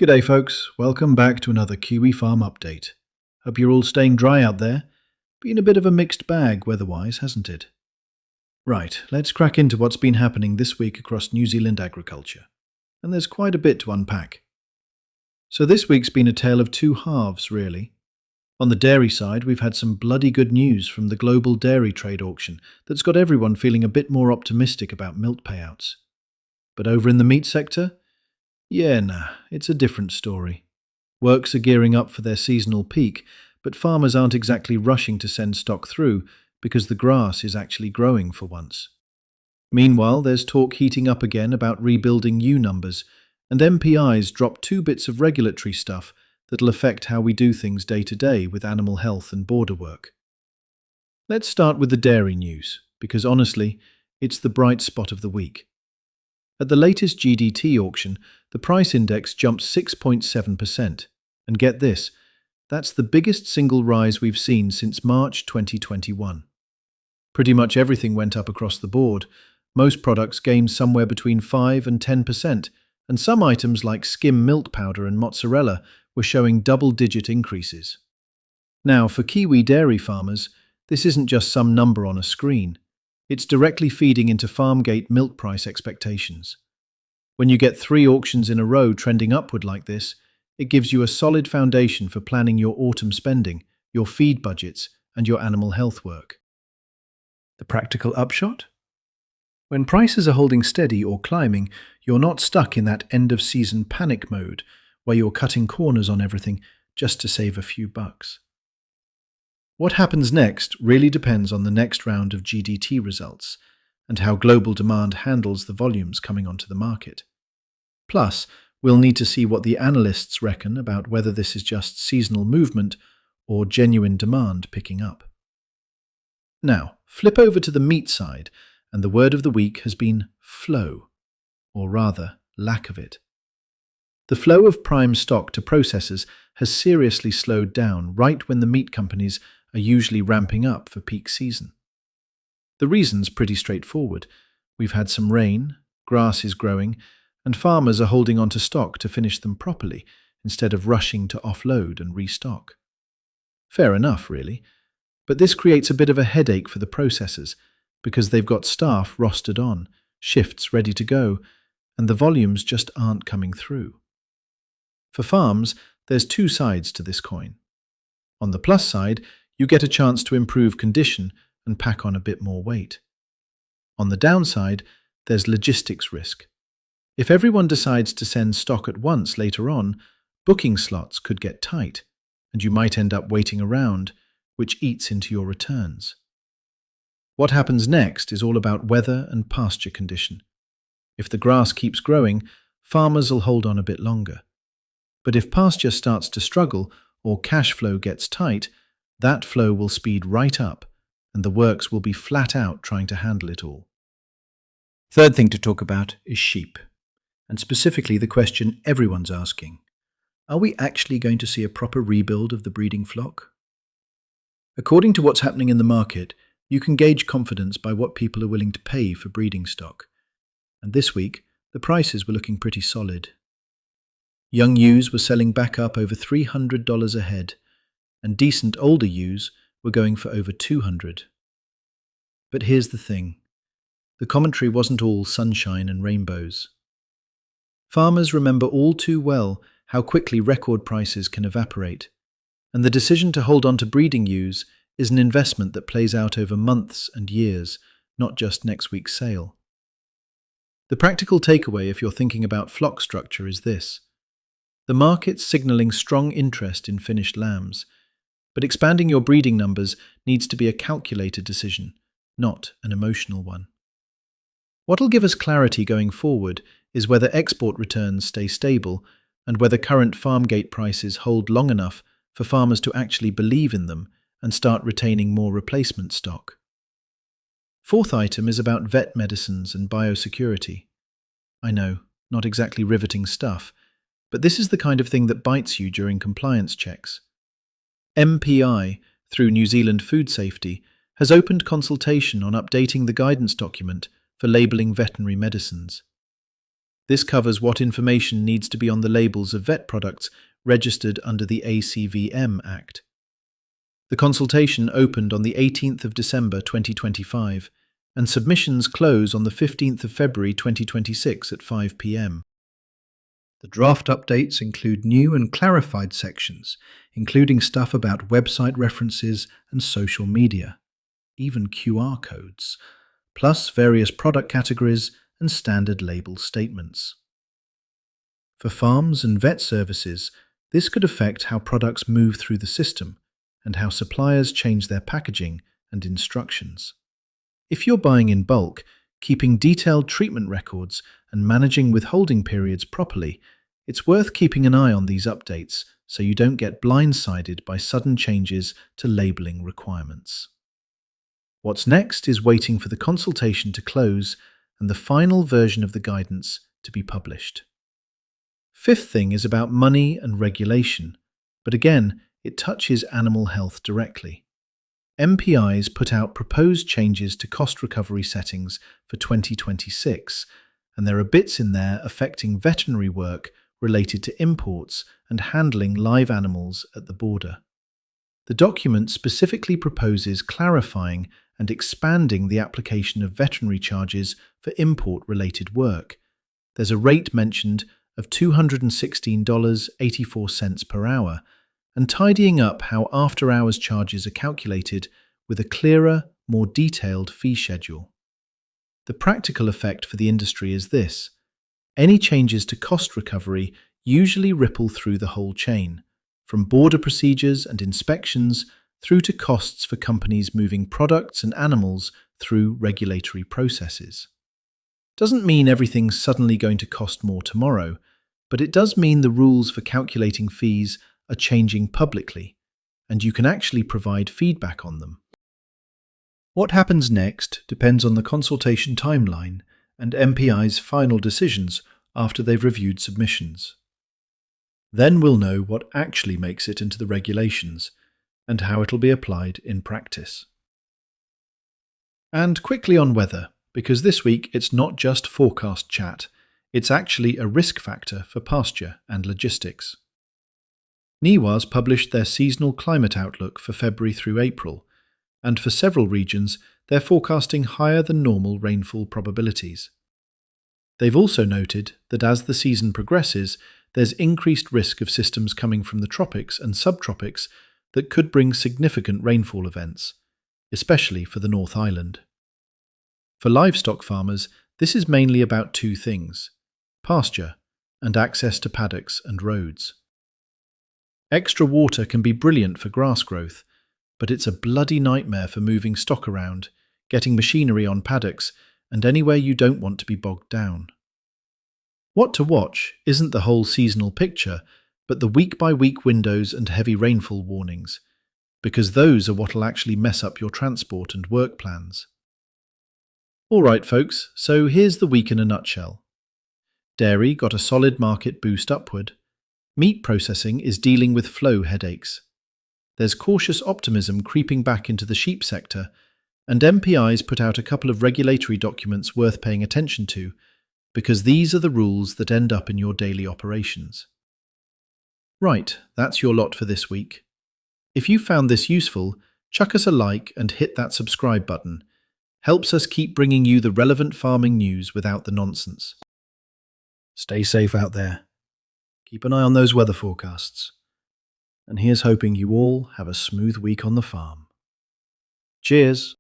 G'day folks, welcome back to another Kiwi Farm update. Hope you're all staying dry out there. Been a bit of a mixed bag weather-wise, hasn't it? Right, let's crack into what's been happening this week across New Zealand agriculture. And there's quite a bit to unpack. So this week's been a tale of two halves, really. On the dairy side, we've had some bloody good news from the global dairy trade auction that's got everyone feeling a bit more optimistic about milk payouts. But over in the meat sector, it's a different story. Works are gearing up for their seasonal peak, but farmers aren't exactly rushing to send stock through because the grass is actually growing for once. Meanwhile, there's talk heating up again about rebuilding ewe numbers, and MPI's dropped 2 bits of regulatory stuff that'll affect how we do things day to day with animal health and border work. Let's start with the dairy news, because honestly, it's the bright spot of the week. At the latest GDT auction, the price index jumped 6.7%. And get this, that's the biggest single rise we've seen since March 2021. Pretty much everything went up across the board. Most products gained somewhere between 5 and 10%, and some items like skim milk powder and mozzarella were showing double-digit increases. Now, for Kiwi dairy farmers, this isn't just some number on a screen. It's directly feeding into Farmgate milk price expectations. When you get 3 auctions in a row trending upward like this, it gives you a solid foundation for planning your autumn spending, your feed budgets, and your animal health work. The practical upshot? When prices are holding steady or climbing, you're not stuck in that end-of-season panic mode where you're cutting corners on everything just to save a few bucks. What happens next really depends on the next round of GDT results and how global demand handles the volumes coming onto the market. Plus, we'll need to see what the analysts reckon about whether this is just seasonal movement or genuine demand picking up. Now, flip over to the meat side, and the word of the week has been flow, or rather, lack of it. The flow of prime stock to processors has seriously slowed down right when the meat companies are usually ramping up for peak season. The reason's pretty straightforward. We've had some rain, grass is growing, and farmers are holding on to stock to finish them properly instead of rushing to offload and restock. Fair enough, really, but this creates a bit of a headache for the processors because they've got staff rostered on, shifts ready to go, and the volumes just aren't coming through. For farms, there's 2 sides to this coin. On the plus side, you get a chance to improve condition and pack on a bit more weight. On the downside, there's logistics risk. If everyone decides to send stock at once later on, booking slots could get tight, and you might end up waiting around, which eats into your returns. What happens next is all about weather and pasture condition. If the grass keeps growing, farmers will hold on a bit longer. But if pasture starts to struggle or cash flow gets tight, that flow will speed right up, and the works will be flat out trying to handle it all. Third thing to talk about is sheep, and specifically the question everyone's asking. Are we actually going to see a proper rebuild of the breeding flock? According to what's happening in the market, you can gauge confidence by what people are willing to pay for breeding stock. And this week, the prices were looking pretty solid. Young ewes were selling back up over $300 a head, and decent older ewes were going for over $200. But here's the thing. The commentary wasn't all sunshine and rainbows. Farmers remember all too well how quickly record prices can evaporate, and the decision to hold on to breeding ewes is an investment that plays out over months and years, not just next week's sale. The practical takeaway if you're thinking about flock structure is this. The market's signalling strong interest in finished lambs, but expanding your breeding numbers needs to be a calculated decision, not an emotional one. What'll give us clarity going forward is whether export returns stay stable and whether current Farmgate prices hold long enough for farmers to actually believe in them and start retaining more replacement stock. Fourth item is about vet medicines and biosecurity. I know, not exactly riveting stuff, but this is the kind of thing that bites you during compliance checks. MPI, through New Zealand Food Safety, has opened consultation on updating the guidance document for labelling veterinary medicines. This covers what information needs to be on the labels of vet products registered under the ACVM Act. The consultation opened on the 18th of December 2025, and submissions close on the 15th of February 2026 at 5 p.m. The draft updates include new and clarified sections, including stuff about website references and social media, even QR codes, plus various product categories and standard label statements. For farms and vet services, this could affect how products move through the system and how suppliers change their packaging and instructions. If you're buying in bulk, keeping detailed treatment records and managing withholding periods properly, it's worth keeping an eye on these updates so you don't get blindsided by sudden changes to labeling requirements. What's next is waiting for the consultation to close and the final version of the guidance to be published. Fifth thing is about money and regulation, but again, it touches animal health directly. MPIs put out proposed changes to cost recovery settings for 2026, and there are bits in there affecting veterinary work related to imports and handling live animals at the border. The document specifically proposes clarifying and expanding the application of veterinary charges for import-related work. There's a rate mentioned of $216.84 per hour, and tidying up how after-hours charges are calculated with a clearer, more detailed fee schedule. The practical effect for the industry is this: any changes to cost recovery usually ripple through the whole chain, from border procedures and inspections through to costs for companies moving products and animals through regulatory processes. Doesn't mean everything's suddenly going to cost more tomorrow, but it does mean the rules for calculating fees are changing publicly, and you can actually provide feedback on them. What happens next depends on the consultation timeline and MPI's final decisions after they've reviewed submissions. Then we'll know what actually makes it into the regulations and how it'll be applied in practice. And quickly on weather, because this week it's not just forecast chat, it's actually a risk factor for pasture and logistics. NIWA's published their seasonal climate outlook for February through April, and for several regions they're forecasting higher than normal rainfall probabilities. They've also noted that as the season progresses, there's increased risk of systems coming from the tropics and subtropics that could bring significant rainfall events, especially for the North Island. For livestock farmers, this is mainly about two things: pasture and access to paddocks and roads. Extra water can be brilliant for grass growth, but it's a bloody nightmare for moving stock around, getting machinery on paddocks, and anywhere you don't want to be bogged down. What to watch isn't the whole seasonal picture, but the week-by-week windows and heavy rainfall warnings, because those are what'll actually mess up your transport and work plans. Alright folks, so here's the week in a nutshell. Dairy got a solid market boost upward. Meat processing is dealing with flow headaches. There's cautious optimism creeping back into the sheep sector, and MPI's put out a couple of regulatory documents worth paying attention to, because these are the rules that end up in your daily operations. Right, that's your lot for this week. If you found this useful, chuck us a like and hit that subscribe button. Helps us keep bringing you the relevant farming news without the nonsense. Stay safe out there. Keep an eye on those weather forecasts. And here's hoping you all have a smooth week on the farm. Cheers!